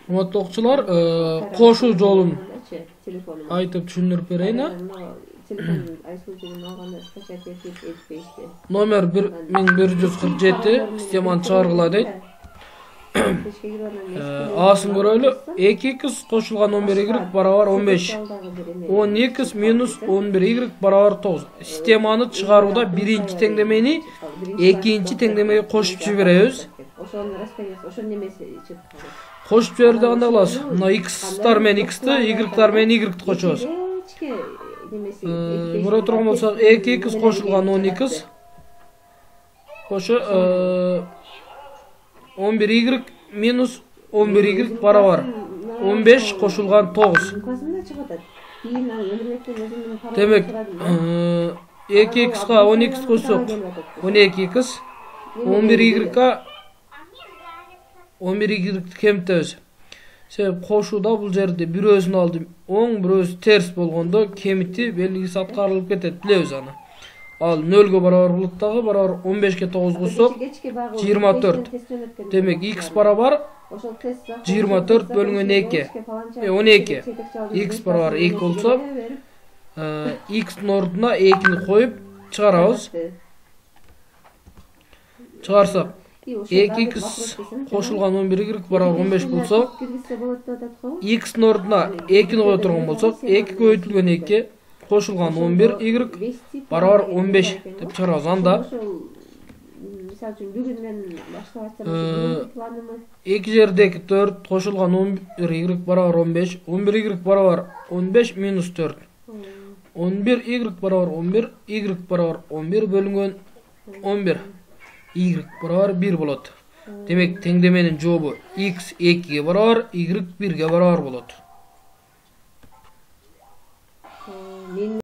Урматтуу окуучулар, кошуу жолун айтып түшүндүрүп берейин. Номер 1147 системаны чыгаргыла дейт. Асын көрөлү. 2x кошулган 11y барабар 15. 10x минус 11y барабар 9. Системаны чыгарууда биринчи теңдемени экинчи теңдемеге кошуп жиберебиз. Кошуп жиберди кандай кылабыз? Мына x'тар менен x'ти, y'тар менен y'ти кошобуз. Көрө турган болсок, 2x кошулган 10x кошо 11y минус 11y барабар 15 кошулган 9. Демек 2x'га 10x кошсок 12x, 11y'га 11y'ди кемитебиз. Себеп кошууда бул жерде бирөөсүн алды оң, бирөөсү терс болгондо кемити белгиси аткарылып кетет, билебиз аны. Ал 0га барабар болот дагы, барабар 15ге 9 кошсок 24. Демек x барабар 24 бөлүнгөн 2. 12. X барабар 2 болсо, x'тин ордуна 2ни коюп чыгарабыз. Чыгарсак 2x кошулган 11y барабар 15 болсо, x'тин ордуна 2ни кое турган болсок, 2 көбөйтүлгөн 2 кошулган 11y барабар 15 деп чыгарабыз. Анда эки жердеги 4 кошулган 11y барабар 15, 11y барабар 15 минус 4. 11y барабар 11, y барабар 11 бөлүнгөн 11. Y барабар 1 болот. Демек теңдеменин жообу x 2ге барабар, y 1ге барабар болот.